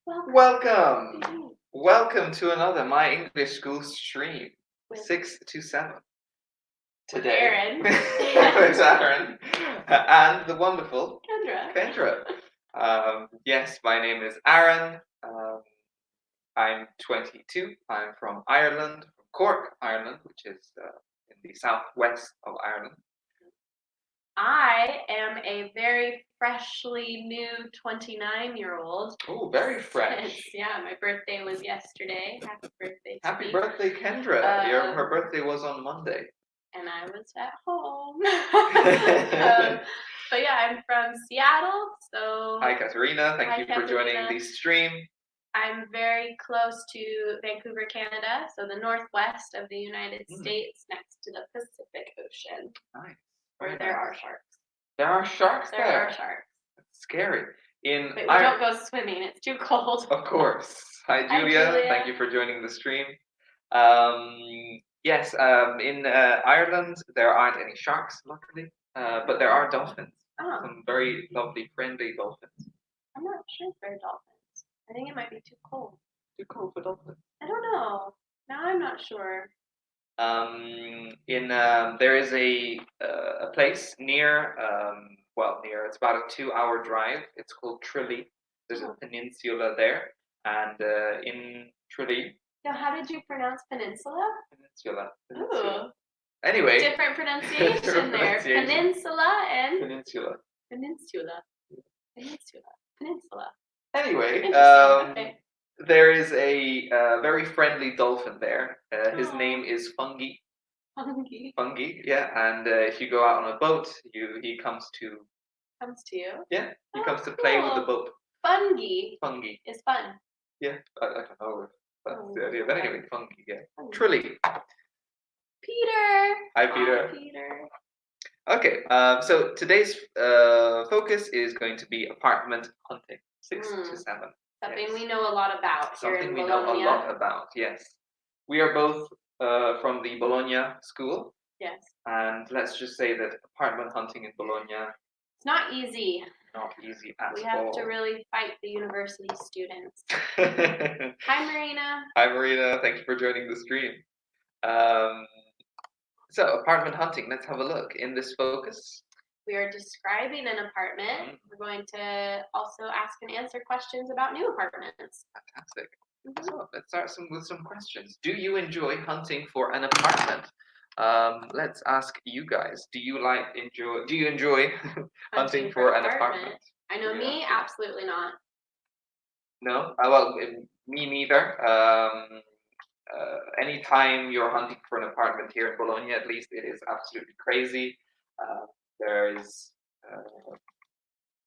Welcome. Welcome to another My English School stream, With 6 to 7. With Today, Aaron. with Aaron and the wonderful Kendra. Yes, my name is Aaron. I'm 22. I'm from Ireland, from Cork, Ireland, which is in the southwest of Ireland. I am a very freshly new 29-year-old. Oh, very fresh. Yeah, my birthday was yesterday. Happy birthday to Happy me. birthday, Kendra. Her birthday was on Monday. And I was at home. But yeah, I'm from Seattle, so... Hi, Katerina. Thank you for joining the stream. I'm very close to Vancouver, Canada, so the northwest of the United States, next to the Pacific Ocean. Nice. Where there are sharks. There are sharks there? There are sharks. That's scary. But we don't go swimming. It's too cold. Of course. Hi, Julia. Thank you for joining the stream. Yes, in Ireland, there aren't any sharks, luckily, but there are dolphins. Oh. Some very lovely, friendly dolphins. I'm not sure if they're dolphins. I think it might be too cold. Too cold for dolphins? I don't know. Now I'm not sure. There is a place near, it's about a 2-hour drive. It's called Tralee. There's a peninsula there, and in Tralee. Now, how did you pronounce peninsula? Peninsula. Ooh. Anyway. Different pronunciation there. Peninsula and Peninsula. Anyway, okay. There is a very friendly dolphin there. His name is Fungi. Fungi, yeah. And if you go out on a boat, he comes to. Comes to you? Yeah, he comes to play with the boat. Fungi. Fungi. Is fun. Yeah, I don't know if that's the idea, but anyway, Fungi, yeah. Tralee. Peter. Hi, Peter. Hi, Peter. Okay, so today's focus is going to be apartment hunting, 6 to 7. Something we know a lot about here in Bologna. Something we know a lot about, yes. We are both from the Bologna school. Yes. And let's just say that apartment hunting in Bologna... It's not easy. Not easy at all. We have to really fight the university students. Hi, Marina. Hi, Marina. Thank you for joining the stream. So, apartment hunting, let's have a look. In this focus, we are describing an apartment. We're going to also ask and answer questions about new apartments. Fantastic. So, let's start with some questions. Do you enjoy hunting for an apartment? Let's ask you guys. Do you enjoy hunting for an apartment? I know me, absolutely not. No? Well, me neither. Anytime you're hunting for an apartment here in Bologna, at least, it is absolutely crazy. There is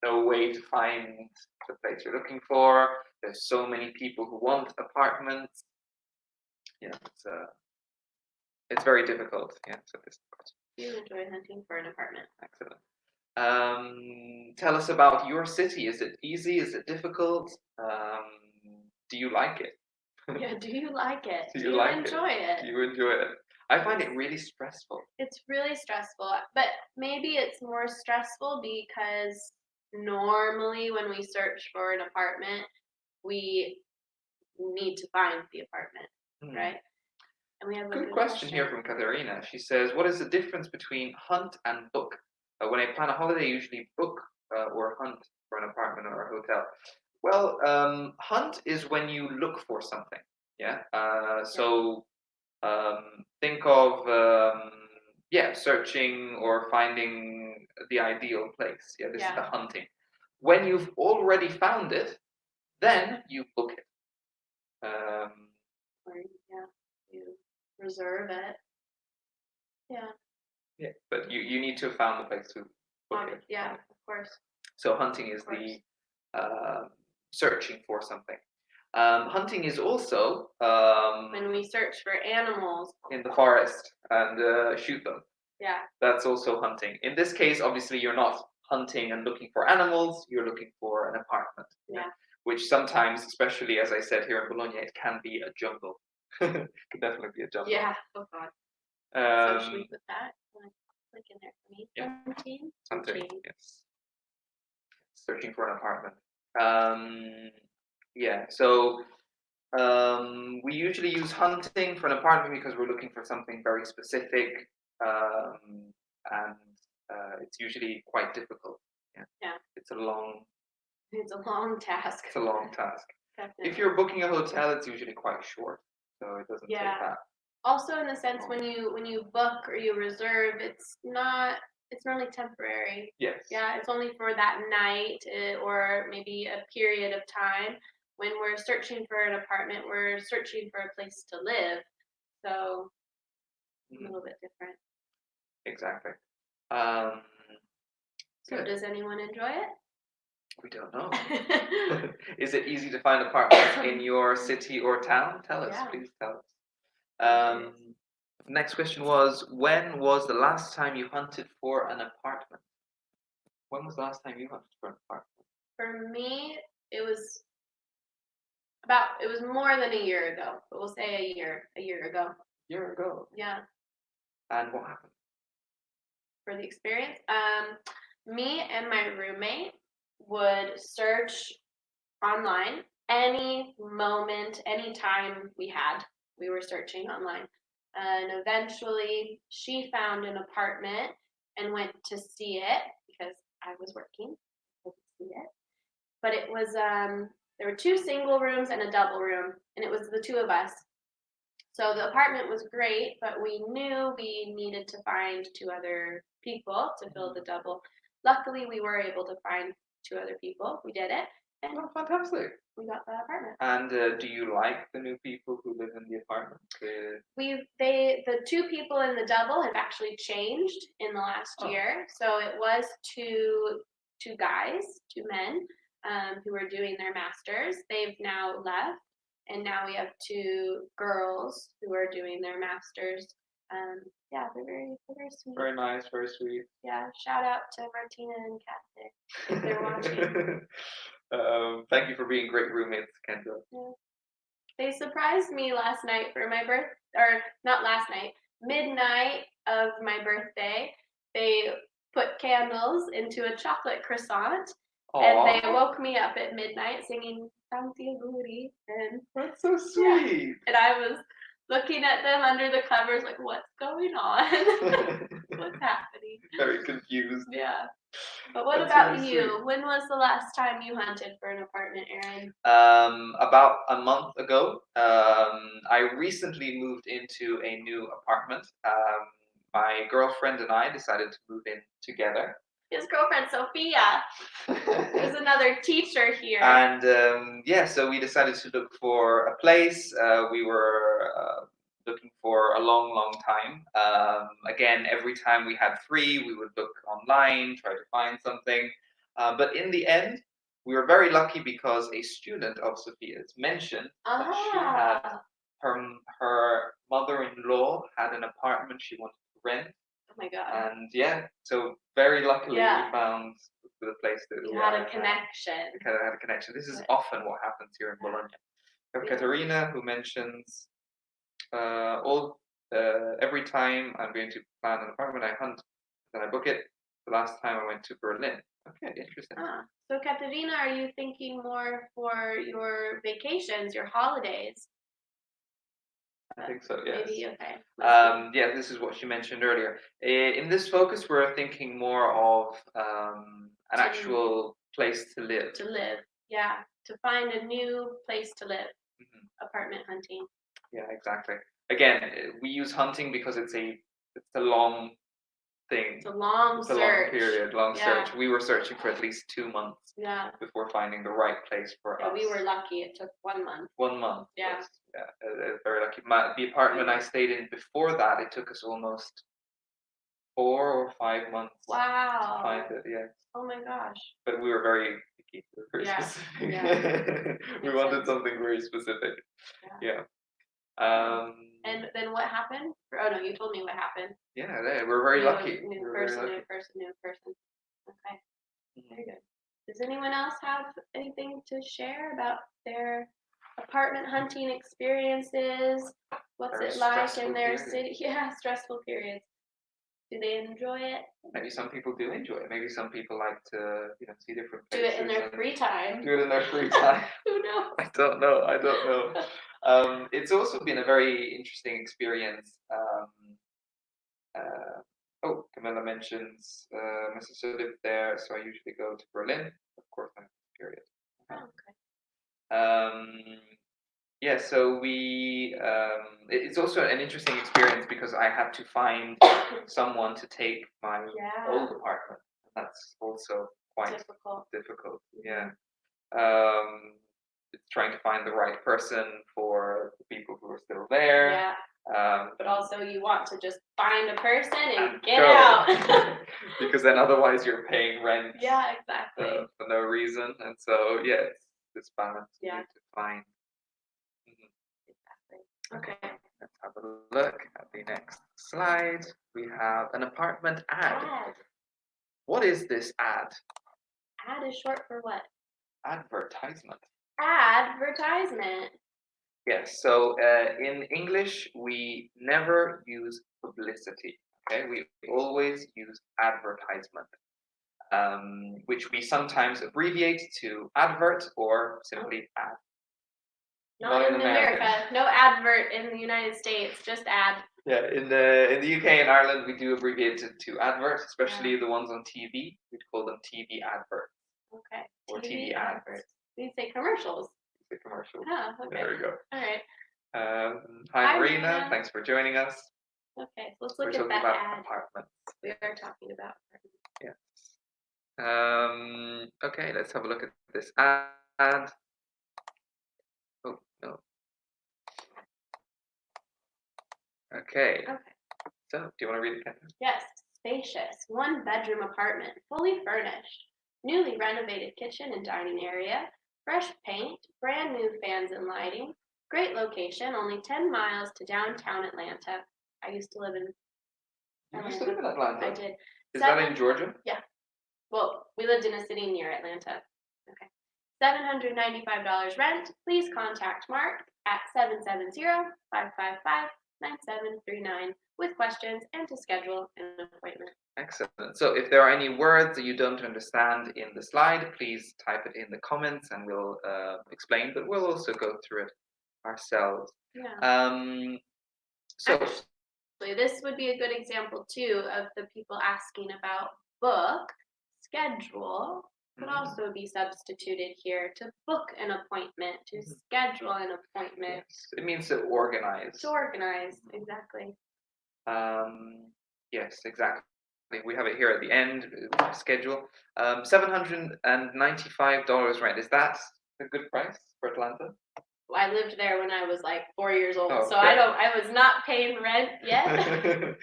no way to find the place you're looking for. There's so many people who want apartments. Yeah, it's very difficult. Yeah, so this. Do you enjoy hunting for an apartment? Excellent. Tell us about your city. Is it easy? Is it difficult? Do you like it? Yeah, do you like it? Do you enjoy it? Do you enjoy it? I find it really stressful. It's really stressful, but maybe it's more stressful because normally when we search for an apartment, we need to find the apartment, right? And we have a good question here from Katerina. She says, what is the difference between hunt and book? When I plan a holiday, I usually book or hunt for an apartment or a hotel. Well, hunt is when you look for something. Yeah. So think of searching or finding the ideal place. Yeah, this is the hunting. When you've already found it, then you book it. You reserve it. Yeah. Yeah, but you need to have found the place to book it. Yeah, of course. So hunting is the searching for something. Hunting is also when we search for animals in the forest and shoot them. Yeah. That's also hunting. In this case, obviously, you're not hunting and looking for animals. You're looking for an apartment. Yeah. Which sometimes, especially as I said here in Bologna, it can be a jungle. Could definitely be a jungle. Yeah. Oh God. So should we put that? Click in there for me. Yeah. Hunting. Yes. Searching for an apartment. Yeah. So we usually use hunting for an apartment because we're looking for something very specific, and it's usually quite difficult. Yeah. Yeah. It's a long It's a long task. It's a long task. Definitely. If you're booking a hotel, it's usually quite short, so it doesn't take Yeah. that. Also, in the sense long. when you book or you reserve, it's normally temporary. Yes. Yeah, it's only for that night or maybe a period of time. When we're searching for an apartment, we're searching for a place to live. So a Mhm. little bit different. Exactly. Um, So Good. does anyone enjoy it? We don't know. Is it easy to find apartments in your city or town? Tell us, Yeah. please tell us. Yes. Next question was, when was the last time you hunted for an apartment? When was the last time you hunted for an apartment? For me, it was more than a year ago, but we'll say a year ago. A year ago. Yeah. And what happened? For the experience. Me and my roommate would search online any moment, any time we had. We were searching online. And eventually she found an apartment and went to see it because I was working. I couldn't see it. But it was there were two single rooms and a double room, and it was the two of us. So the apartment was great, but we knew we needed to find two other people to fill the double. Luckily, we were able to find two other people. We did it, and Oh, fantastic. we got that apartment. And do you like the new people who live in the apartment? The two people in the double have actually changed in the last year. So it was two guys, two men, who were doing their masters. They've now left, and now we have two girls who are doing their masters. Yeah, they're very sweet. Very nice, very sweet. Yeah, shout out to Martina and Kathy if they're watching. Thank you for being great roommates, Kendra. Yeah. They surprised me last night for my or not last night, midnight of my birthday. They put candles into a chocolate croissant, and they woke me up at midnight singing "Tanti Auguri," and That's so sweet. and I was looking at them under the covers like, what's going on? What's happening? Very confused. Yeah. But what That's about really you? sweet. When was the last time you hunted for an apartment, Aaron? About a month ago, I recently moved into a new apartment. My girlfriend and I decided to move in together. His girlfriend Sophia is another teacher here. And yeah, so we decided to look for a place. We were looking for a long, long time. Again, every time we had free, we would look online, try to find something. But in the end, we were very lucky because a student of Sophia's mentioned that she had her mother-in-law had an apartment she wanted to rent. Oh my god. And yeah, so very luckily we found the place that we had a connection. We kind of had a connection. This is often what happens here in Bologna. We have Katerina who mentions every time I'm going to plan an apartment, I hunt, then I book it. The last time I went to Berlin. Okay, interesting. So Katerina, are you thinking more for your vacations, your holidays? I think so, yes. Maybe, okay. Yeah, this is what she mentioned earlier. In this focus, we're thinking more of an actual place to live. To live, yeah. To find a new place to live. Apartment hunting. Yeah, exactly. Again, we use hunting because it's a long thing. It's a long search. Long period, long search. We were searching for at least 2 months before finding the right place for us. We were lucky. It took 1 month. 1 month. Yeah. Very lucky. The apartment I stayed in before that, it took us almost 4 or 5 months to find it. Yeah. Oh my gosh. But we were very picky. We were very specific. Yeah. We wanted something very specific. Yeah. And then what happened? Oh no, you told me what happened. Yeah, we're very lucky. New person. Okay. Very good. Does anyone else have anything to share about their apartment hunting experiences? What's it like in their city? Yeah, stressful periods. Do they enjoy it? Maybe some people do enjoy it. Maybe some people like to, see different Do places. it in their free time. Do it in their free time. Who knows? I don't know. It's also been a very interesting experience. Camilla mentions my sister lived there, so I usually go to Berlin. Of course, I'm period. Oh, okay. Yeah, so it's also an interesting experience because I had to find someone to take my old apartment. That's also quite difficult. Yeah. It's trying to find the right person for the people who are still there. Yeah. But also you want to just find a person and get go. out. Because then otherwise you're paying rent. Yeah, exactly. For no reason. And so, yeah, it's this balance you need to find. Exactly. Okay. Let's have a look at the next slide. We have an apartment ad. What is this ad? Ad is short for what? Advertisement. Advertisement. Yes, so in English, we never use publicity, okay? We always use advertisement, which we sometimes abbreviate to advert or simply ad. Not in America. No advert in the United States, just ad. Yeah, in the UK and Ireland, we do abbreviate it to advert, especially the ones on TV. We'd call them TV adverts. Okay. Or TV adverts. We say commercials. The commercials. Oh, okay. There we go. All right. Hi, Marina. Thanks for joining us. Okay, so let's look at that ad. Apartments. We are talking about apartments. Yes. Okay, let's have a look at this ad. Oh, no. Okay. So, do you want to read it, Kendra? Yes. Spacious, one-bedroom apartment, fully furnished, newly renovated kitchen and dining area, fresh paint, brand new fans and lighting, great location, only 10 miles to downtown Atlanta. I used to live in You used to live in Atlanta? I did. Is that in Georgia? Yeah. Well, we lived in a city near Atlanta. Okay. $795 rent. Please contact Mark at 770-555-9739 with questions and to schedule an appointment. Excellent. So if there are any words that you don't understand in the slide, please type it in the comments and we'll explain, but we'll also go through it ourselves. Yeah. Actually, this would be a good example too of the people asking about book, schedule, could also be substituted here to book an appointment, to schedule an appointment. Yes. It means to organize. To organize, exactly. Yes, exactly. We have it here at the end, schedule. $795 rent. Is that a good price for Atlanta? I lived there when I was like 4 years old, so I was not paying rent yet.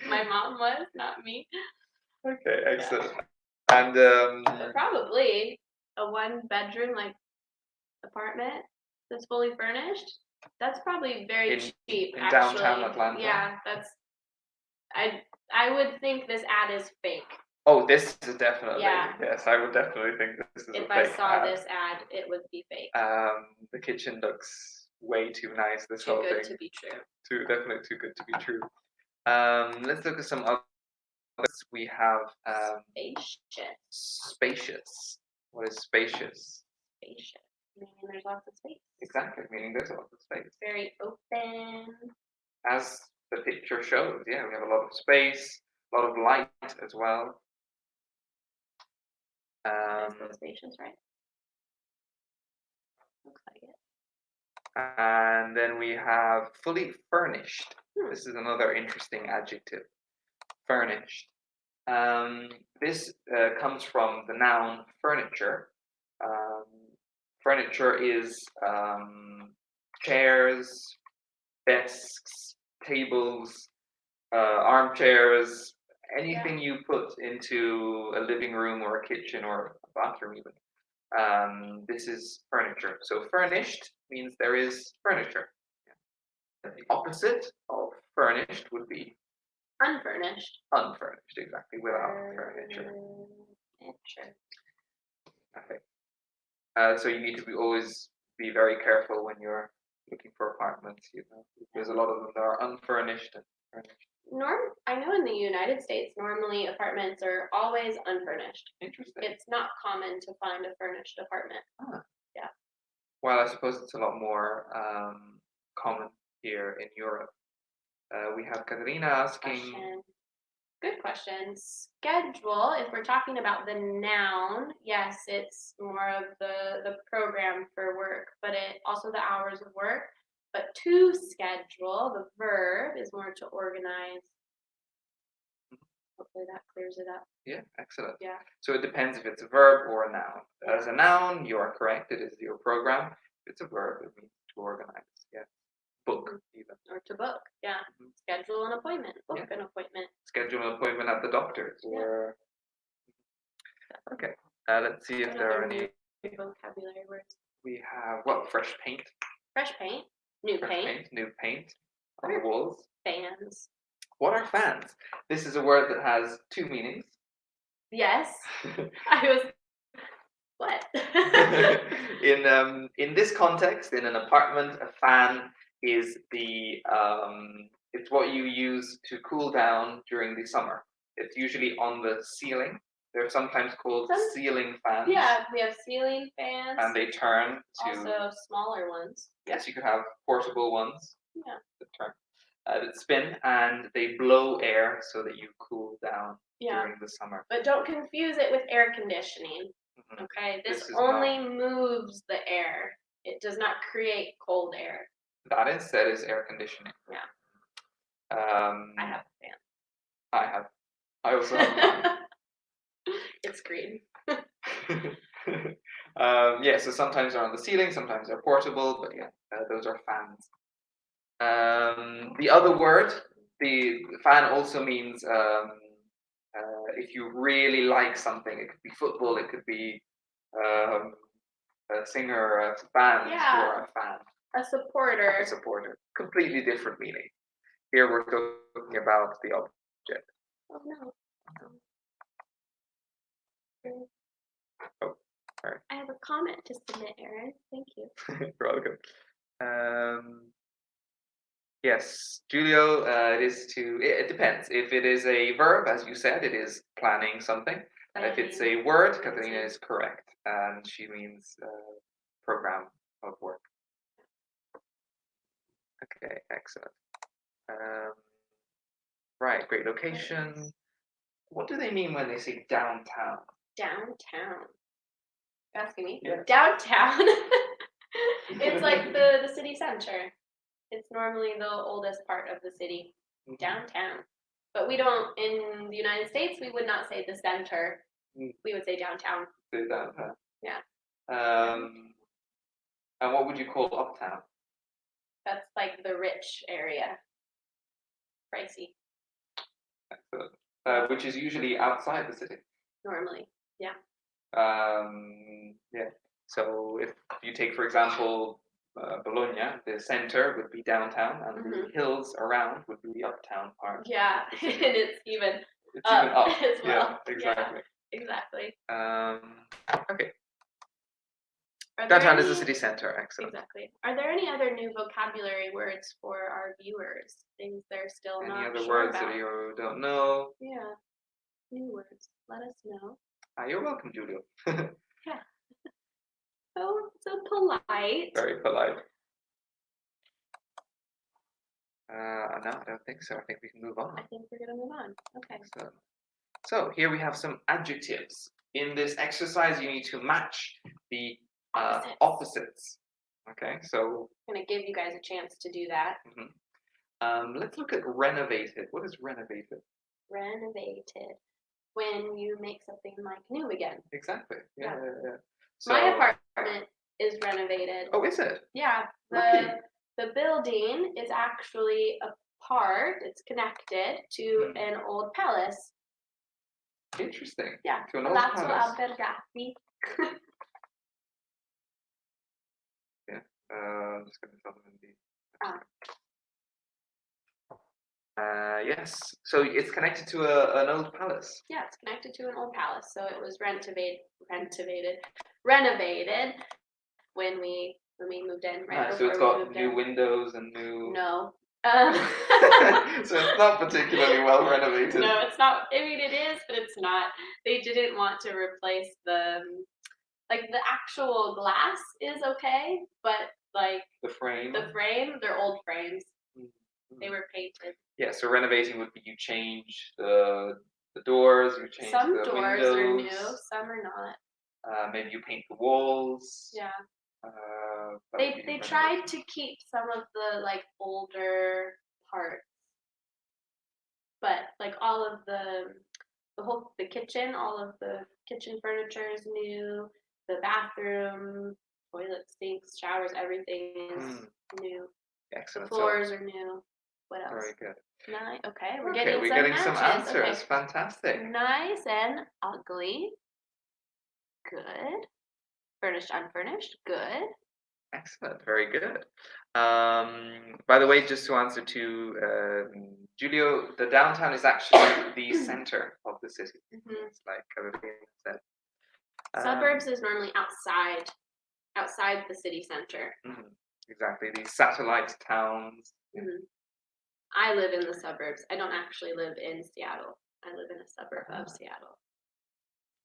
My mom was, not me. Okay, excellent. And but probably a one-bedroom like apartment that's fully furnished. That's probably very cheap. In downtown Atlanta. Yeah, that's. I would think this ad is fake. Oh, this is definitely. Yeah. Yes, I would definitely think this is a fake ad. If I saw this ad, it would be fake. The kitchen looks way too nice. This whole thing. Too good to be true. Definitely too good to be true. Let's look at some others. We have spacious. What is spacious? Spacious. Meaning there's lots of space. Exactly, meaning there's lots of space. Very open. As the picture shows, yeah, we have a lot of space, a lot of light as well. That's spacious, right? Looks like it. And then we have fully furnished. This is another interesting adjective. Furnished. This comes from the noun furniture. Furniture is chairs, desks, tables, armchairs, anything you put into a living room or a kitchen or a bathroom even. This is furniture. So furnished means there is furniture. And the opposite of furnished would be unfurnished. Unfurnished, exactly, without furniture. Okay. So you need to always be very careful when you're looking for apartments. There's a lot of them that are unfurnished and furnished. I know in the United States, normally apartments are always unfurnished. Interesting. It's not common to find a furnished apartment. Ah. Yeah. Well, I suppose it's a lot more common here in Europe. We have Katerina asking. Question. Good question. Schedule, if we're talking about the noun, yes, it's more of the program for work, but it also the hours of work. But to schedule, the verb is more to organize. Hopefully that clears it up. Yeah, excellent. Yeah. So it depends if it's a verb or a noun. Yeah. As a noun, you are correct. It is your program. If it's a verb, it means to organize. Yeah. Book, even. Or to book. Yeah. Mhm. Schedule an appointment. Book Yeah. an appointment. Schedule an appointment at the doctor's. Or okay. Let's see if What there are other any. new vocabulary words? We have what? Fresh paint. Fresh paint. New Fresh paint. New paint on What the walls. Fans. What are fans? This is a word that has two meanings. Yes. I was. What? In this context, in an apartment, a fan is it's what you use to cool down during the summer. It's usually on the ceiling. They're sometimes called ceiling fans. Yeah, we have ceiling fans. And they turn to. Also smaller ones. Yes, you could have portable ones. Yeah. That turn. That spin and they blow air so that you cool down during the summer. But don't confuse it with air conditioning. Mhm. Okay, This this is only moves the air. It does not create cold air. That instead is air conditioning. Yeah. I have a fan. I also have a fan. It's green. Yeah, so sometimes they're on the ceiling, sometimes they're portable, but yeah, those are fans. The other word, the fan also means if you really like something. It could be football, it could be a singer, a band. Yeah. You are a fan. A supporter. A supporter. Completely different meaning. Here we're talking about the object. Oh no. Oh, sorry. I have a comment to submit, Aaron. Thank you. You're welcome. Yes, Julio, it depends. If it is a verb, as you said, it is planning something. If it's a word, Katarina is correct. And she means program of work. Okay, excellent. Right, great location. What do they mean when they say downtown? Downtown. You're asking me? Yeah. Downtown. It's like the city center. It's normally the oldest part of the city. Mhm. Downtown. But we don't, in the United States, we would not say the center. Mm. We would say downtown. Say downtown. Yeah. And what would you call uptown? That's like the rich area. Pricey. Excellent. Which is usually outside the city. Normally. Yeah. Yeah. So if you take, for example, Bologna, the center would be downtown, and the hills around would be the uptown part. Yeah, and it's even up even up as well. Yeah, exactly. Yeah, exactly. Okay. Are Downtown there is the any- city center. Excellent. Exactly. Are there any other new vocabulary words for our viewers? Things they're still Any not other sure words about? that you don't know? Yeah. New words. Let us know. You're welcome, Julio. Yeah. So polite. Very polite. No, I don't think so. I think we can move on. I think we're gonna move on. Okay. Excellent. So here we have some adjectives. In this exercise, you need to match the opposites. Okay, so I'm gonna give you guys a chance to do that. Let's look at renovated. What is renovated? Renovated. When you make something like new again. Exactly. Yeah. So, my apartment is renovated. Oh, is it? Yeah. The building is actually a part. It's connected to an old palace. Interesting. Yeah. To an old Palazzo palace. Albergati. Yeah. I'm just going to tell them indeed. Yes. So it's connected to an old palace. Yeah, it's connected to an old palace. So it was renovated when we moved in. Right. So it's got new windows and new. No. Um, So it's not particularly well renovated. No, it's not. I mean, it is, but it's not. They didn't want to replace like the actual glass is okay, but like The frame. they're old frames. Mhm. They were painted. Yeah, so renovating would be you change the doors, you change Some the doors windows. are new, some are not. Maybe you paint the walls. Yeah. That would be They renovation. tried to keep some of the like older parts, but like all of the kitchen, all of the kitchen furniture is new. The bathroom, toilets, sinks, showers, everything is new. The Excellent. floors are new. What else? Very good. Nice. Okay, we're Okay, getting we're some getting matches. some answers. Okay. Fantastic. Nice and ugly. Good. Furnished, unfurnished. Good. Excellent. Very good. By the way, just to answer to Julio, the downtown is actually the center of the city. Mhm. It's like everything said. Suburbs is normally outside the city center. Exactly. These satellite towns. Mhm. I live in the suburbs. I don't actually live in Seattle. I live in a suburb of Seattle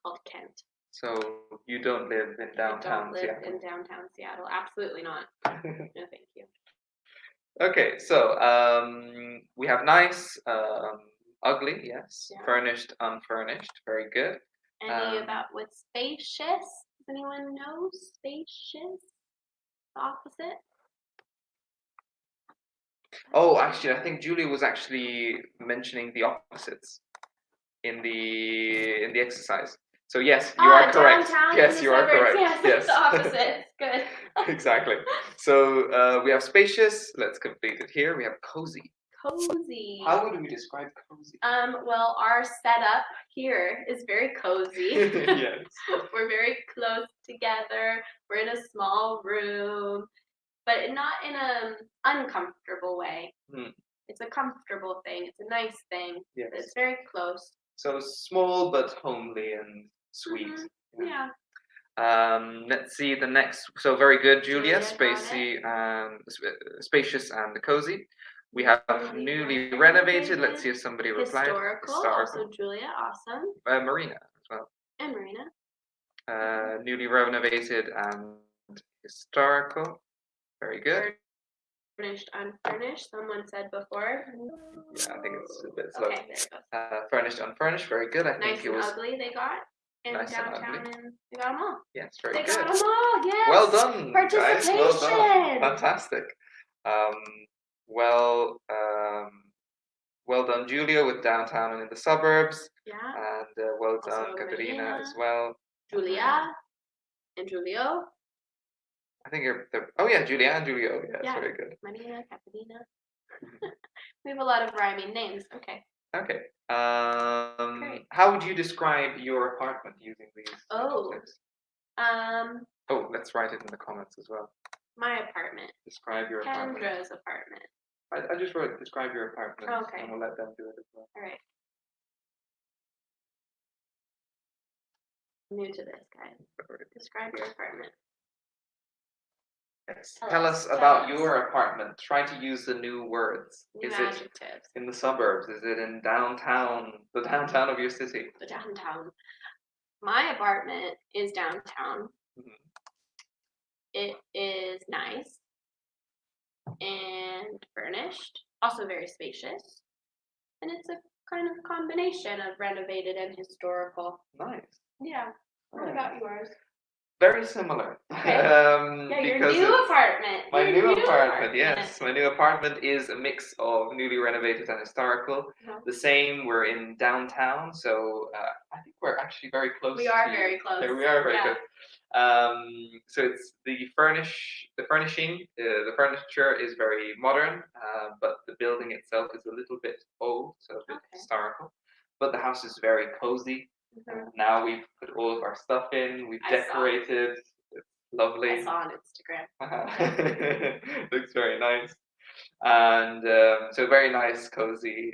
called Kent. So you don't live in downtown I don't live Seattle? in downtown Seattle. Absolutely not. No, thank you. Okay, so we have nice, ugly, yes. Yeah. Furnished, unfurnished. Very good. Any about with spacious? Does anyone know spacious? The opposite? Oh, actually, I think Julie was actually mentioning the opposites in the exercise. So yes, you are correct. Downtown Yes, in you the are suburbs. correct. Yes, the opposite. Good. Exactly. So we have spacious. Let's complete it here. We have cozy. Cozy. How would we describe cozy? Well, our setup here is very cozy. Yes. We're very close together. We're in a small room, but not in an uncomfortable way. It's a comfortable thing. It's a nice thing. Yes. It's very close. So small but homely and sweet. Mm-hmm. Yeah. Let's see the next. So very good, Julia. Julia, Spacious and cozy. We have newly renovated. Let's see if somebody replied. Historical. Also, Julia. Awesome. Marina as well. And Marina. Newly renovated and historical. Very good. Furnished, unfurnished. Someone said before. Yeah, I think it's a bit slow. Okay, there it goes. Furnished, unfurnished. Very good. I Nice think it was and ugly. They got. And nice downtown, and ugly. and they got them all. Yes, very they good. They got them all. Yes. Well done, Participation. guys. Well done. Fantastic. Well done, Julia, with downtown and in the suburbs. Yeah. And well done, Also Katerina, Marina, as well. Julia and Julio. I think they're oh yeah, Julia and Julio. Yes, yeah. Very good. Marina, Caterina. We have a lot of rhyming names. Okay. Okay. Great. How would you describe your apartment using these tips? Oh, let's write it in the comments as well. My apartment. Describe your apartment. Kendra's apartment. I just wrote describe your apartment. Okay. And we'll let them do it as well. All right. I'm new to this, guys. Describe your apartment. Yes. Tell us about your apartment. Try to use the new words. New adjectives. It in the suburbs? Is it in downtown? The downtown of your city? The downtown. My apartment is downtown. Mm-hmm. It is nice and furnished, also very spacious, and it's a kind of combination of renovated and historical. Nice. Yeah. What about yours? Very similar. Okay. Yeah, your new apartment. My new apartment, yes. My new apartment is a mix of newly renovated and historical. The same, we're in downtown, so I think we're actually very close. We are very close. Yeah, we are very close. So it's the furnishing, the furniture is very modern, but the building itself is a little bit old, so a bit historical. But the house is very cozy. Mm-hmm. Now we've put all of our stuff in. We've decorated. It's lovely. I saw on Instagram. Looks very nice, and so very nice, cozy,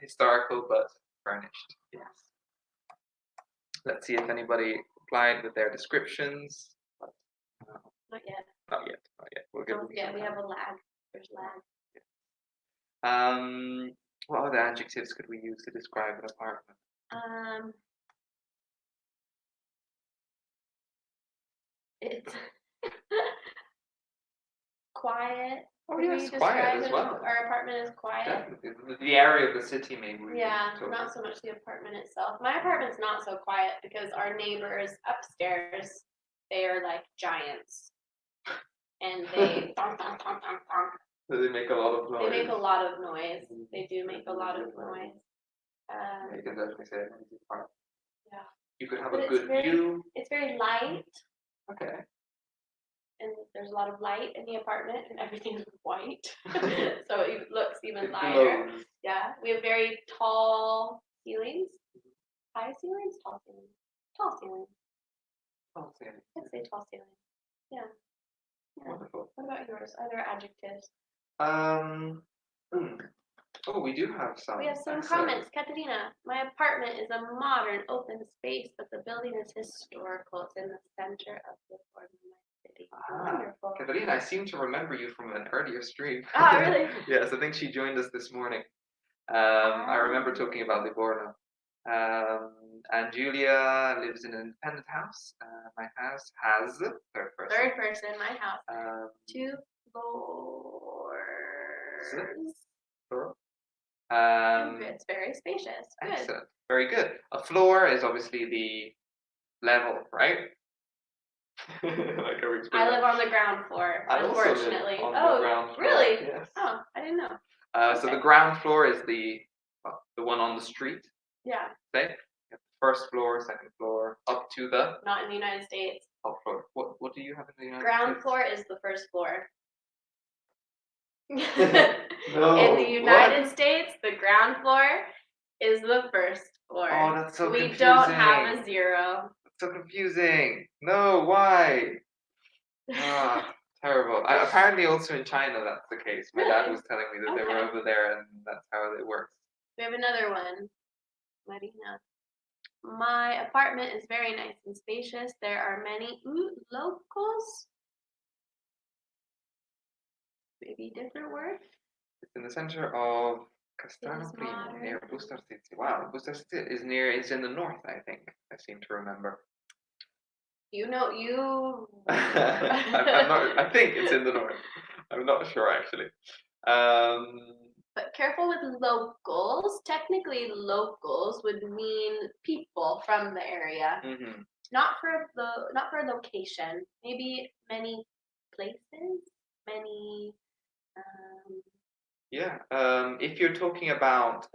historical, but furnished. Yes. Let's see if anybody replied with their descriptions. But, Not yet. Not yet. We'll Don't forget, we have a lag. There's lag. What other adjectives could we use to describe an apartment? It's quiet. Oh Could yes, we quiet describe as well. our apartment as quiet? Definitely. The area of the city, maybe. Yeah, not so much the apartment itself. My apartment's not so quiet because our neighbors upstairs, they are like giants, and they donk, donk, donk, donk, donk. So they make a lot of noise. They make a lot of noise. They do make a lot of noise. Yeah, you can definitely say it. Yeah. You could have But a it's good view. It's very light, Okay. and there's a lot of light in the apartment, and everything's white, so it looks even It lighter. glows. Yeah, we have very tall ceilings. High ceilings, tall ceilings, tall ceilings. Tall ceilings. I'd say tall ceilings. Yeah. Wonderful. What about yours? Are there adjectives? Oh, we do have some. We have some Excellent. comments. Katerina, my apartment is a modern open space, but the building is historical. It's in the center of the city. Wonderful. Katerina, I seem to remember you from an earlier stream. Oh, really? Yes, I think she joined us this morning. I remember talking about Livorno. And Julia lives in an independent house. My house has third person. Third person, my house. 2 floors. It's very spacious. Good. Excellent. Very good. A floor is obviously the level, right? I live on the ground floor, unfortunately. On the ground floor. Really? Yes. Oh, I didn't know. So the ground floor is the one on the street. Yeah. Say, first floor, second floor, up to the. Not in the United States. Top floor. What do you have in the United Ground States? floor is the first floor. No. In the United States, the ground floor is the first floor. Oh, that's so confusing. We don't have a zero. That's so confusing. No, why? Terrible. Apparently also in China that's the case. My dad was telling me that they were over there and that's how it works. We have another one. Marina. My apartment is very nice and spacious. There are many locals. Maybe different word. It's in the center of Castano Primo, near Bustartizzi. Wow, Bustartizzi is in the north, I think. I seem to remember. You know, you. I'm not. I think it's in the north. I'm not sure actually. But careful with locals. Technically, locals would mean people from the area, not for a location. Maybe many places, many. Yeah. If you're talking about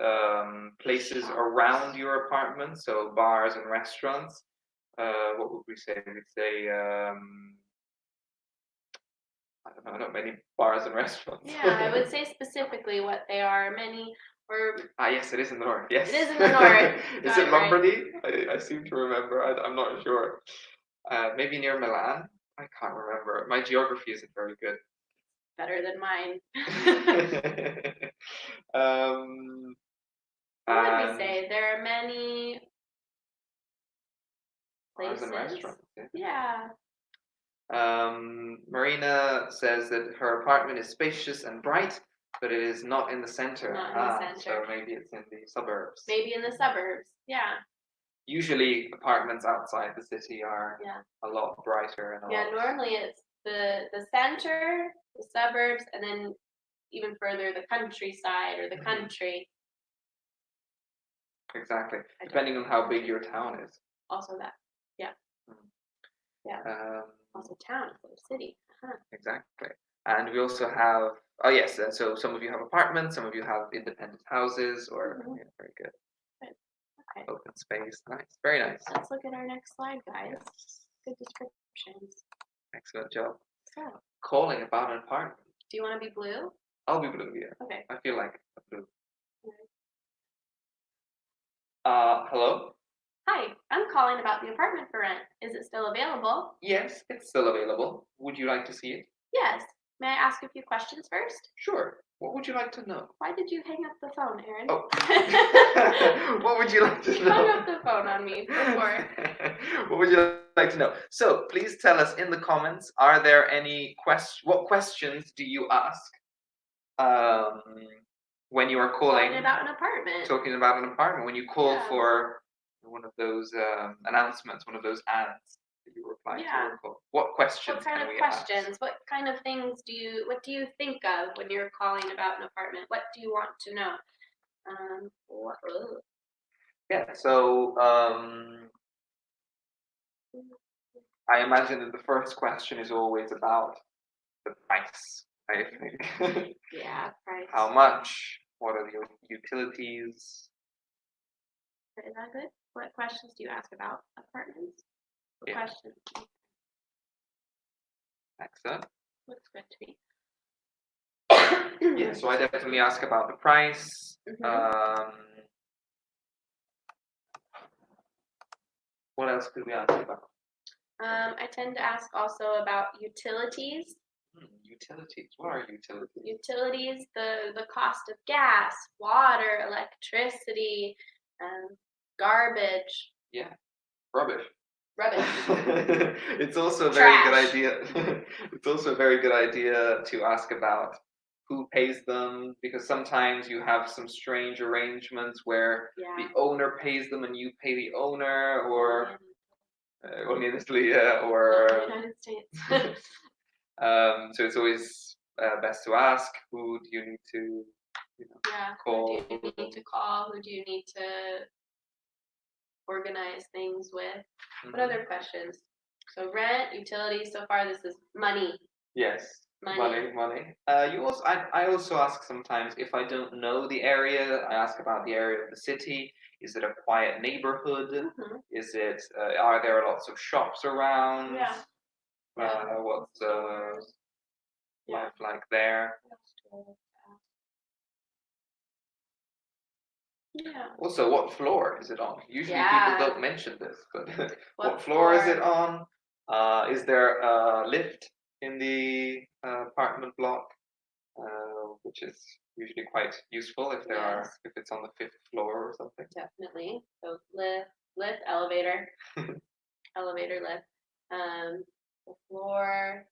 places around your apartment, so bars and restaurants, what would we say? We'd say I don't know, not many bars and restaurants. Yeah, I would say specifically what they are. Many or. Yes, it is in the north. Yes, it is in the north. Is it Lombardy? Right. I seem to remember. I'm not sure. Maybe near Milan. I can't remember. My geography isn't very good. Better than mine. What would we say? There are many places. Bars and restaurants. Yeah. Marina says that her apartment is spacious and bright, but it is not in the center. Not in the center. So maybe it's in the suburbs. Maybe in the suburbs. Yeah. Usually apartments outside the city are a lot brighter and normally it's the center, the suburbs, and then even further the countryside or the country. Exactly. Depending on how big your town is. Also that. Yeah. Yeah. Also town, so city. Exactly. And we also have so some of you have apartments, some of you have independent houses or very good. Okay. Open space. Nice. Very nice. Let's look at our next slide, guys. Good descriptions. Excellent job. So calling about an apartment. Do you want to be blue? I'll be blue, yeah. Okay. I feel like a blue. Hello? Hi, I'm calling about the apartment for rent. Is it still available? Yes, it's still available. Would you like to see it? Yes. May I ask a few questions first? Sure. What would you like to know? Why did you hang up the phone, Aaron? Oh. What would you like to know? You hung up the phone on me before. What would you like to know? So please tell us in the comments, are there any what questions do you ask? when you are Calling calling, about an apartment. talking about an apartment, when you call Yeah. for one of those announcements, one of those ads that you reply to Yeah. or call, what questions What kind can of we questions? ask? What kind of things what do you think of when you're calling about an apartment? What do you want to know? Yeah, so I imagine that the first question is always about the price, I think. Yeah, price. How much? What are the utilities? Is that good? What questions do you ask about apartments? What Yeah. questions? Excellent. Looks good to me. Yeah, so I definitely ask about the price. What else could we ask about? I tend to ask also about utilities. Utilities. What are utilities? Utilities, the cost of gas, water, electricity, garbage. Yeah, rubbish. Rubbish. It's also a very good Trash. idea. It's also a very good idea to ask about who pays them, because sometimes you have some strange arrangements where the owner pays them and you pay the owner, or only in Italy, or Not in the United States. so it's always best to ask who do you need to call. Who do you need to call? Who do you need to organize things with? What other questions? So rent, utilities. So far, this is money. Yes, money. You also, I also ask sometimes if I don't know the area. I ask about the area of the city. Is it a quiet neighborhood? Is it? Are there lots of shops around? Yeah. What's life like there? Yeah. Also, what floor is it on? Usually people don't mention this, but what floor is it on? Is there a lift in the apartment block? Which is usually quite useful if if it's on the 5th floor or something. Definitely. So lift, elevator, elevator, lift. The floor.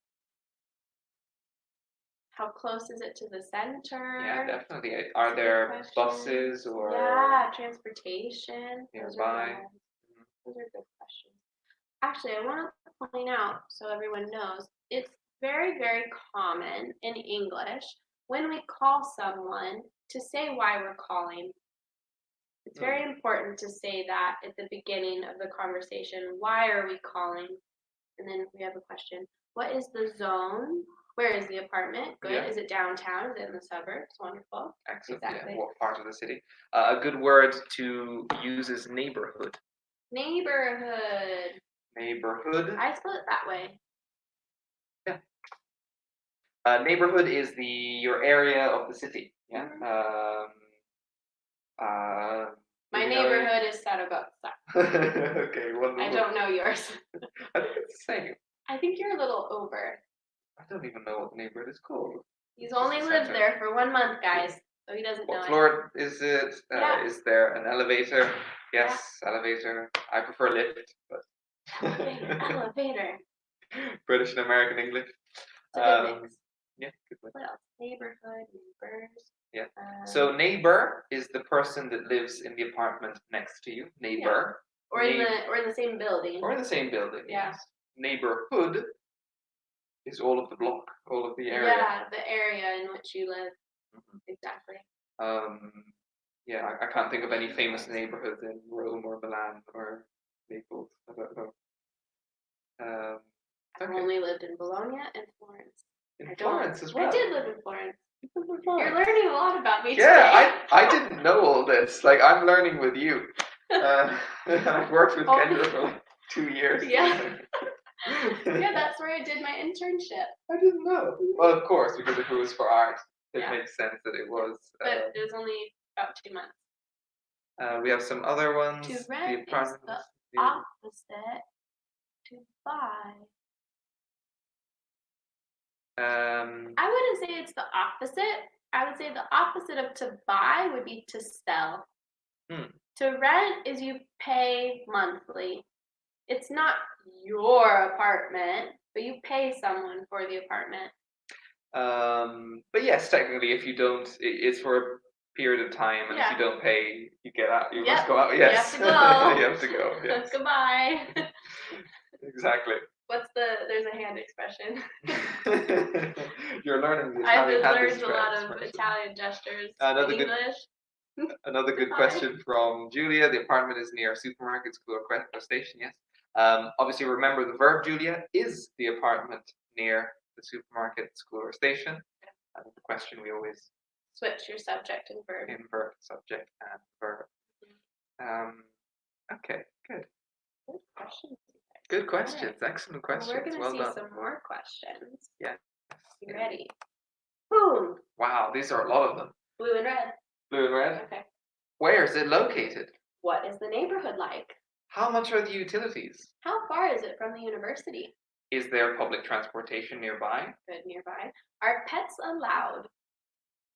How close is it to the center? Yeah, definitely. Are there buses or transportation nearby? Those are good questions. Actually, I want to point out so everyone knows it's very, very common in English when we call someone to say why we're calling. It's very important to say that at the beginning of the conversation. Why are we calling? And then we have a question. What is the zone? Where is the apartment? Good. Yeah. Is it downtown? Is it in the suburbs? Wonderful. Excellent. Exactly. Yeah. What part of the city? A good word to use is neighborhood. Neighborhood. Neighborhood. I spell it that way. Yeah. Neighborhood is your area of the city. Yeah. My neighborhood is Saragossa. Okay, wonderful. I don't know yours. I think it's the same. I think you're a little over. I don't even know what the neighborhood is called. He's only lived there for 1 month, guys, so he doesn't know. What floor is it? Is there an elevator? Yes, elevator. I prefer lift, but elevator. British and American English. It's a good mix. Yeah, good mix. What else? Neighborhood, neighbors. Yeah. So neighbor is the person that lives in the apartment next to you. Neighbor. Yeah. Or in the same building. Or in the same building. Yeah. Yes. Neighborhood is all of the block, all of the area. Yeah, the area in which you live. Exactly. Yeah, I can't think of any famous neighborhoods in Rome or Milan or Naples. I don't know. I've only lived in Bologna and Florence. Florence as well. I did live in Florence. You're learning a lot about me today. Yeah, I didn't know all this. Like, I'm learning with you. I've worked with Kendra for like 2 years. Yeah. Yeah, that's where I did my internship. I didn't know. Well, of course, because if it was for art, it makes sense that it was. But it was only about 2 months. We have some other ones. To rent is the opposite to buy. I wouldn't say it's the opposite. I would say the opposite of to buy would be to sell. To rent is you pay monthly. It's not your apartment, but you pay someone for the apartment. But yes, technically, if you don't, it's for period of time, and if you Yeah. don't pay, you get out. You must Yep, go out. you Yes, have to go. you have to go. Yes, Goodbye. exactly. There's a hand expression. You're learning the I've Italian hand learned a lot of expression. Italian gestures Another in good English. Another good Goodbye. question from Julia. The apartment is near a supermarket, school, or petrol station. Yes. Obviously, remember the verb, Julia, is the apartment near the supermarket, school, or station. And the question we always Switch your subject and verb. invert subject and verb. Okay, good. Good questions. Good questions. Excellent Well, questions. we're gonna Well see done. some more questions. Yes. You Yeah. ready? Boom. Wow, these are a lot of them. Blue and red. Blue and red. Okay. Where is it located? What is the neighborhood like? How much are the utilities? How far is it from the university? Is there public transportation nearby? Good, nearby. Are pets allowed?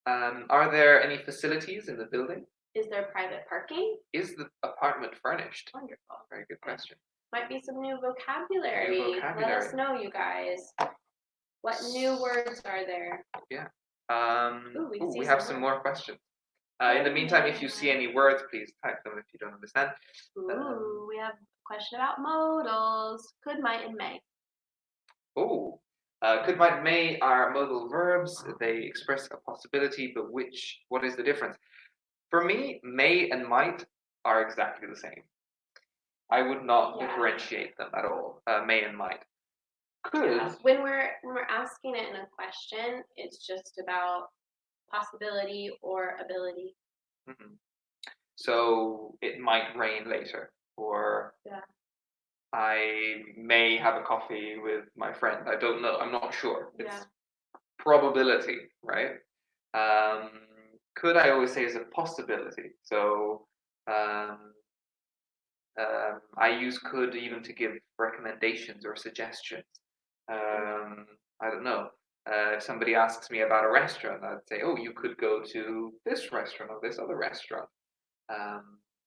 Are there any facilities in the building? Is there private parking? Is the apartment furnished? Wonderful. Very good question. Might be some new vocabulary. New vocabulary. Let us know, you guys. What new words are there? Yeah. We We see have some some more. more questions. In the meantime, if you see any words, please type them if you don't understand. Ooh, we have a question about modals. Could, might, and may. Could, might, may are modal verbs. They express a possibility, but what is the difference? For me, may and might are exactly the same. I would not differentiate them at all, may and might. Could. Yeah. When we're asking it in a question, it's just about possibility or ability. Mm-hmm. So it might rain later, or I may have a coffee with my friend. I don't know. I'm not sure. It's probability, right? Could, I always say, is a possibility. So I use could even to give recommendations or suggestions. I don't know. If somebody asks me about a restaurant, I'd say, oh, you could go to this restaurant or this other restaurant.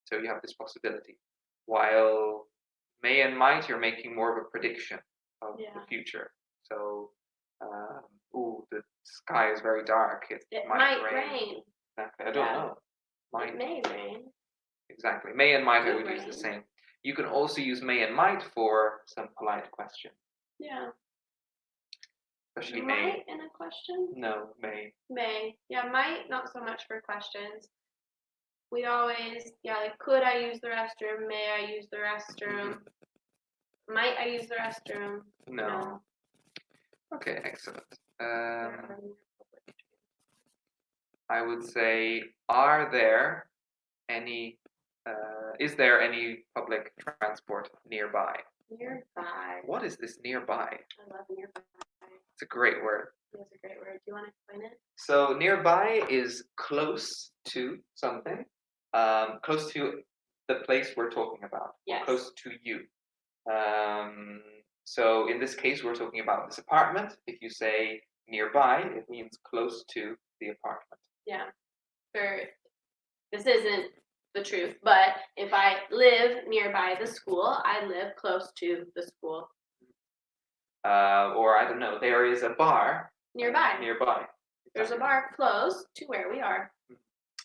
So you have this possibility. While may and might, you're making more of a prediction of the future. So, the sky is very dark. It might rain. Exactly. I don't know. It may rain. Exactly. May and might, I would use the same. You can also use may and might for some polite question. Yeah. Especially might may. In a question? No, may. May. Yeah, might, not so much for questions. We always, like, could I use the restroom? May I use the restroom? Might I use the restroom? No. Okay, excellent. I would say, is there any public transport nearby? Nearby. What is this nearby? I love nearby. It's a great word. It's a great word. Do you want to explain it? So nearby is close to something, close to the place we're talking about. Yes. Close to you. So in this case, we're talking about this apartment. If you say nearby, it means close to the apartment. Yeah. This isn't the truth, but if I live nearby the school, I live close to the school. Or I don't know, there is a bar nearby. Exactly. There's a bar close to where we are.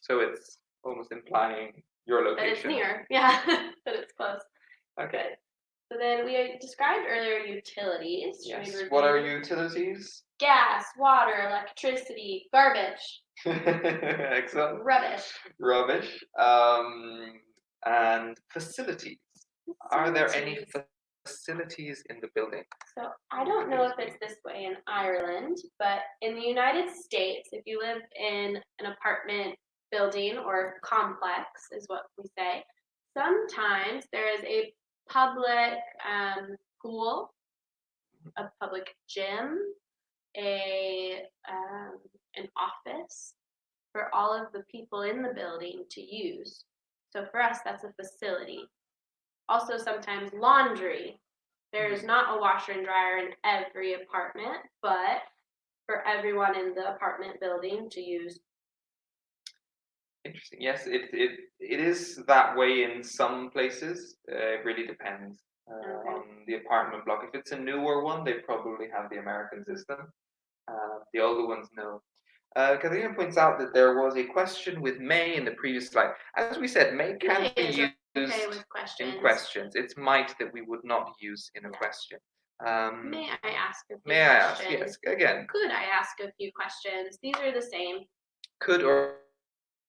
So it's almost implying your location. That it's near, yeah, that it's close. Okay. So then we described earlier utilities. Yes. What are utilities? Gas, water, electricity, garbage. Excellent. Rubbish. And facilities. Are there any facilities in the building? So I don't know if it's this way in Ireland, but in the United States, if you live in an apartment building or complex, is what we say, sometimes there is a public pool, a public gym, an office for all of the people in the building to use. So for us, that's a facility. Also, sometimes laundry. There's not a washer and dryer in every apartment, but for everyone in the apartment building to use. Interesting. Yes, it is that way in some places. It really depends on the apartment block. If it's a newer one, they probably have the American system. The older ones, no. Katrina points out that there was a question with may in the previous slide. As we said, may can't be May is used okay with questions. in questions. It's might that we would not use in a Yeah. question. May I ask a few May I ask? questions? Yes, again, Could I ask a few questions? These are the same. could or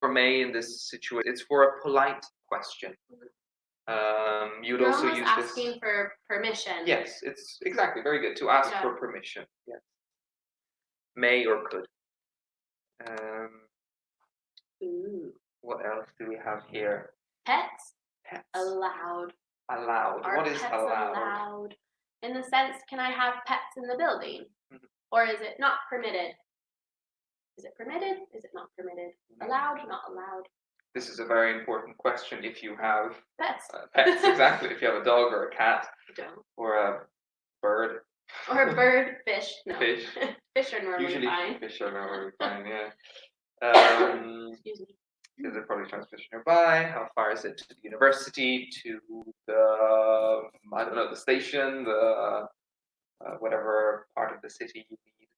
may in this situation. It's for a polite question. You'd You're also almost use asking this. for permission. Yes, it's exactly very good to ask Yeah. for permission. Yes, may or could. Ooh. What else do we have here? Pets Pets. allowed. Allowed. Are What is pets allowed? In the sense, can I have pets in the building? Mhm. Or is it not permitted? Is it permitted? Is it not permitted? Allowed? Not allowed? This is a very important question if you have Pets. pets, exactly. If you have a dog or a cat Don't. or a bird. Or a bird, fish. No. Fish. Fish are normally Usually fine. fish are normally fine, yeah. Excuse me. Is it probably transmission nearby? How far is it to the university, to the, I don't know, the station, the whatever part of the city you need?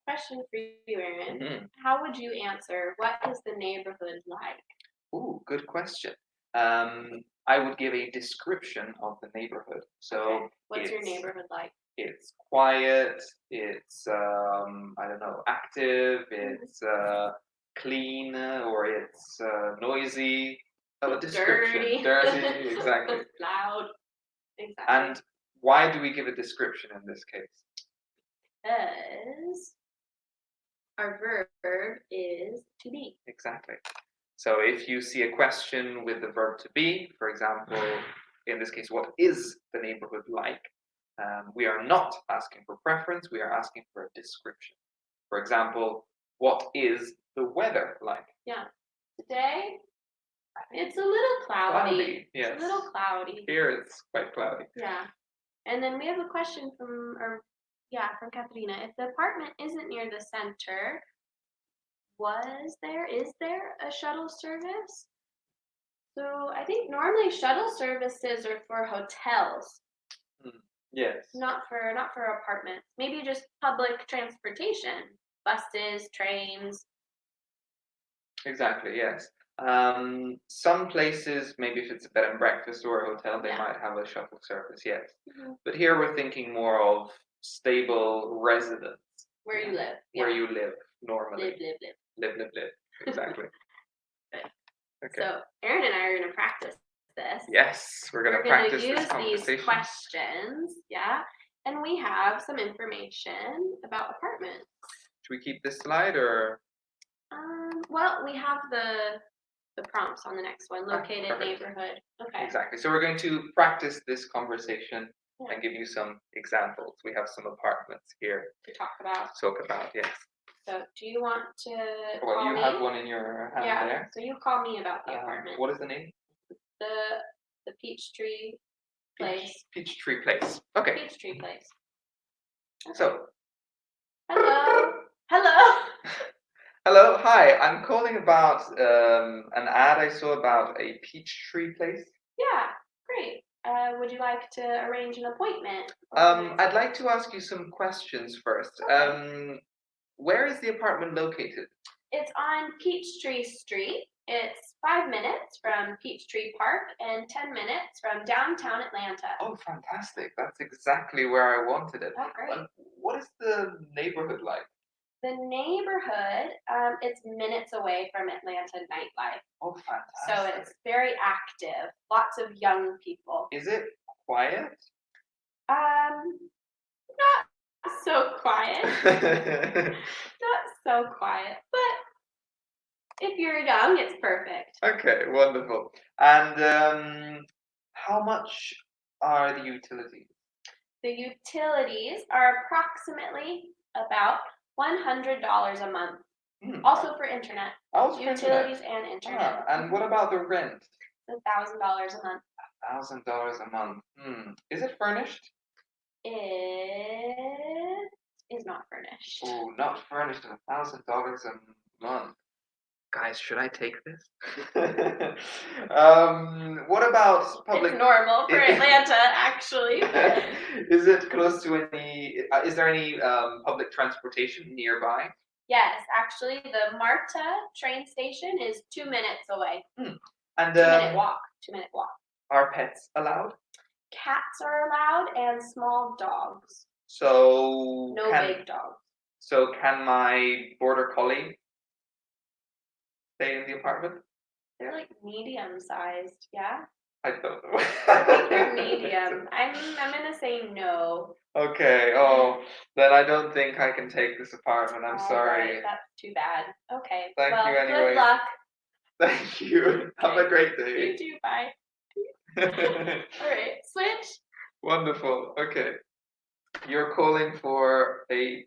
Question for you, Aaron. Mm-hmm. How would you answer? What is the neighborhood like? Ooh, good question. I would give a description of the neighborhood. So, okay. What's your neighborhood like? It's quiet. It's I don't know, active. It's clean, or it's noisy. A description. Dirty, exactly. Loud. Exactly. And why do we give a description in this case? Because our verb is to be. Exactly. So if you see a question with the verb to be, for example, in this case, what is the neighborhood like? We are not asking for preference, we are asking for a description. For example, what is the weather like? Yeah. Today, it's a little cloudy. Yes. It's a little cloudy. Here it's quite cloudy. Yeah. And then we have a question from Katerina. If the apartment isn't near the center, is there a shuttle service? So I think normally shuttle services are for hotels. Yes. Not for apartments. Maybe just public transportation, buses, trains. Exactly, yes. Some places, maybe if it's a bed and breakfast or a hotel, they might have a shuttle service, yes. Mm-hmm. But here we're thinking more of stable residence. Where you live. Where you live normally. Live. Exactly. Okay. So Aaron and I are going to practice this. Yes, we're going to practice use this conversation. these questions, yeah, and we have some information about apartments. Should we keep this slide or? Well, we have the prompts on the next one. Located neighborhood. Okay. Exactly. So we're going to practice this conversation and give you some examples. We have some apartments here to talk about. Yes. So, do you want to? Well, you have one in your hand there. So you call me about the apartment. What is the name? The Peachtree Place. Peachtree Place. Okay. Peachtree Place. Okay. So. Hello. Hello. Hello. Hi. I'm calling about an ad I saw about a Peachtree Place. Yeah. Great. Would you like to arrange an appointment? I'd like to ask you some questions first. Okay. Where is the apartment located? It's on Peachtree Street. It's 5 minutes from Peachtree Park and 10 minutes from downtown Atlanta. Oh, fantastic. That's exactly where I wanted it. Oh, great. What is the neighborhood like? The neighborhood, it's minutes away from Atlanta nightlife. Oh, fantastic. So it's very active. Lots of young people. Is it quiet? Not so quiet. Not so quiet, but if you're young, it's perfect. Okay, wonderful. And how much are the utilities? The utilities are approximately about $100 a month. Also for internet. Utilities and internet. And what about the rent? $1,000 a month. $1,000 a month. Is it furnished? It is not furnished. Oh, not furnished and $1,000 a month. Guys, should I take this? What about public? It's normal for Atlanta, actually. Is it close to any? Is there any public transportation nearby? Yes, actually, the Marta train station is 2 minutes away. And 2 minute walk. 2 minute walk. are pets allowed? Cats are allowed and small dogs. So No big dogs. So can my border collie stay in the apartment? They're like medium sized, yeah? I don't know. I think they're medium. I'm gonna say no. Okay. Oh, then I don't think I can take this apartment. I'm All sorry. right, that's too bad. Okay. Thank well, you anyway. good luck. Thank you. Have a Okay. great You day. too. Bye. All right. Switch. Wonderful. Okay. You're calling for the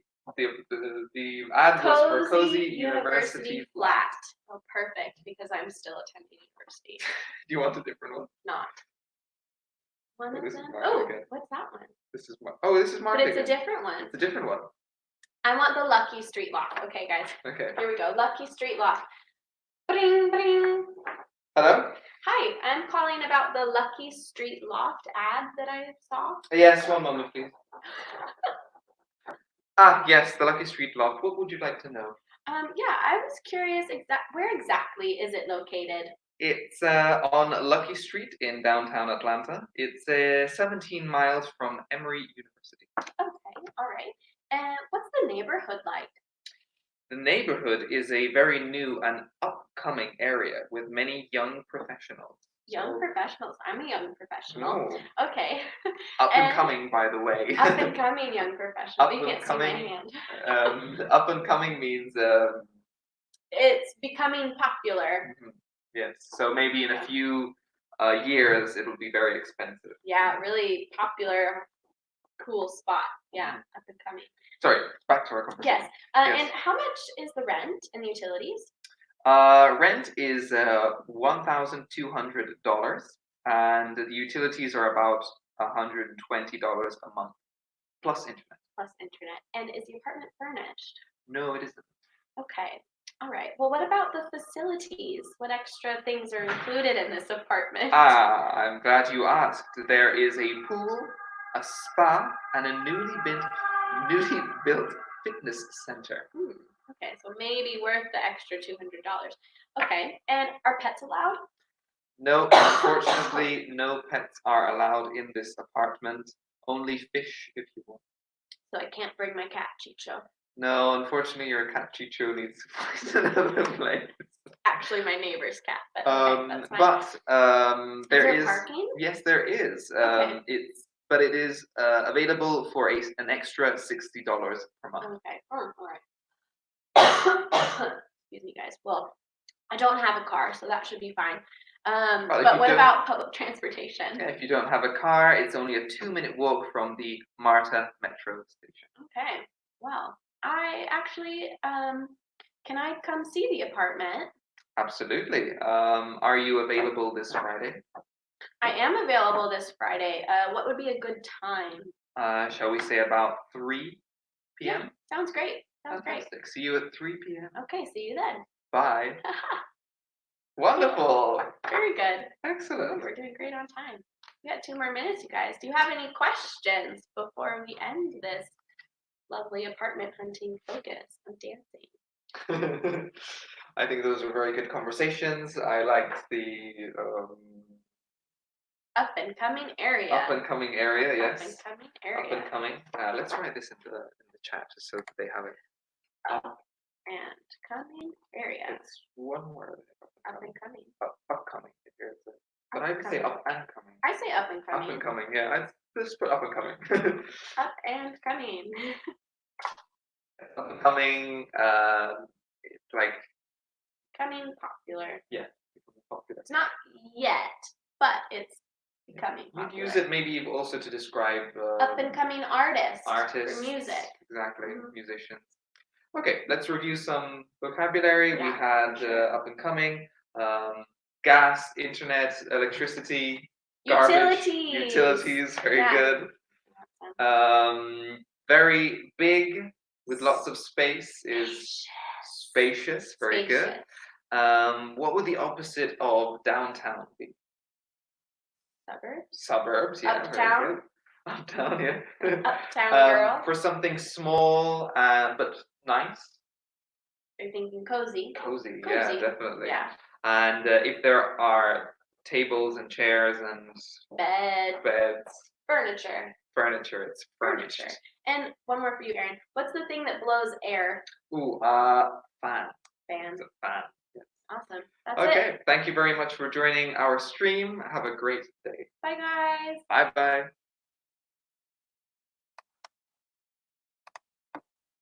ad was for Cozy University flat. Oh, perfect, because I'm still attending university. Do you want a different one? Not. One Oh, of this is them? Mark Oh, again. what's that one? This is Mark. Oh, this is Mark But it's again. a different one. It's a different one. I want the Lucky Street Lock. Okay, guys. Okay. Here we go. Lucky Street Lock. Bring, bring. Hello? Hi, I'm calling about the Lucky Street Loft ad that I saw. Yes, one moment, please. Yes, the Lucky Street Loft. What would you like to know? Yeah, I was curious. Where exactly is it located? It's on Lucky Street in downtown Atlanta. It's 17 miles from Emory University. Okay, all right. And what's the neighborhood like? The neighborhood is a very new and upcoming area with many young professionals. Young professionals. I'm a young professional. Oh, Okay. up and And coming, by the way. Up and coming young professional. Up You and can't see my coming. hand. Up and coming means It's becoming popular. yes. So maybe in a few years it'll be very expensive. Yeah, really popular, cool spot. Yeah, up and coming. Sorry, back to our conversation. Yes. And how much is the rent and the utilities? Rent is $1,200, and the utilities are about $120 a month, plus internet. Plus internet. And is the apartment furnished? No, it isn't. Okay. All right. Well, what about the facilities? What extra things are included in this apartment? I'm glad you asked. There is a pool, a spa, and a newly built fitness center. Okay, so maybe worth the extra $200. Okay, and are pets allowed? No, unfortunately, no pets are allowed in this apartment. Only fish if you want. So I can't bring my cat, Chicho. No, unfortunately, your cat Chicho needs to find another place. Actually, my neighbor's cat, but okay, that's fine. But there is parking? Yes, there is. Okay. It is available for an extra $60 per month. Okay. Oh, all right. Excuse me, guys. Well, I don't have a car, so that should be fine. But what about public transportation? Yeah, if you don't have a car, it's only a 2-minute walk from the Marta metro station. Okay. Well, I actually, can I come see the apartment? Absolutely. Are you available this Friday? I am available this Friday. What would be a good time? Shall we say about 3 p.m.? Yeah, sounds great. Fantastic. Great. See you at 3 p.m. Okay, see you then. Bye. Wonderful. Very good. Excellent. We're doing great on time. We got 2 more minutes, you guys. Do you have any questions before we end this lovely apartment hunting focus on dancing? I think those were very good conversations. I liked the up and coming area. Up and coming area, yes. Up and coming area. Up and coming. Let's write this in the chat just so that they have it. Up and coming area. It's one word. Up and coming. Upcoming. But I can say up and coming. I say up and coming. Up and coming, yeah. Let's put up and coming. Up and coming. Up and coming, like coming popular. Yeah, popular. It's not yet, but it's becoming popular. You use it maybe also to describe up and coming artists. Artists. For music. Exactly, musicians. Okay, let's review some vocabulary. Yeah, we had up and coming, gas, internet, electricity, garbage, utilities. Very good. Very big with lots of space is spacious. Very good. What would the opposite of downtown be? Suburbs. Suburbs, yeah. Uptown. Very good. Uptown, yeah. Uptown girl. For something small but nice. You're thinking cozy. Cozy, Cozy. yeah, definitely. Yeah. And if there are tables and chairs and beds, Furniture. furniture, it's furnished. Furniture. And one more for you, Aaron. What's the thing that blows air? Ooh, fan. Fan. It's a fan. Awesome. That's Okay, it. thank you very much for joining our stream. Have a great day. Bye, guys. Bye bye.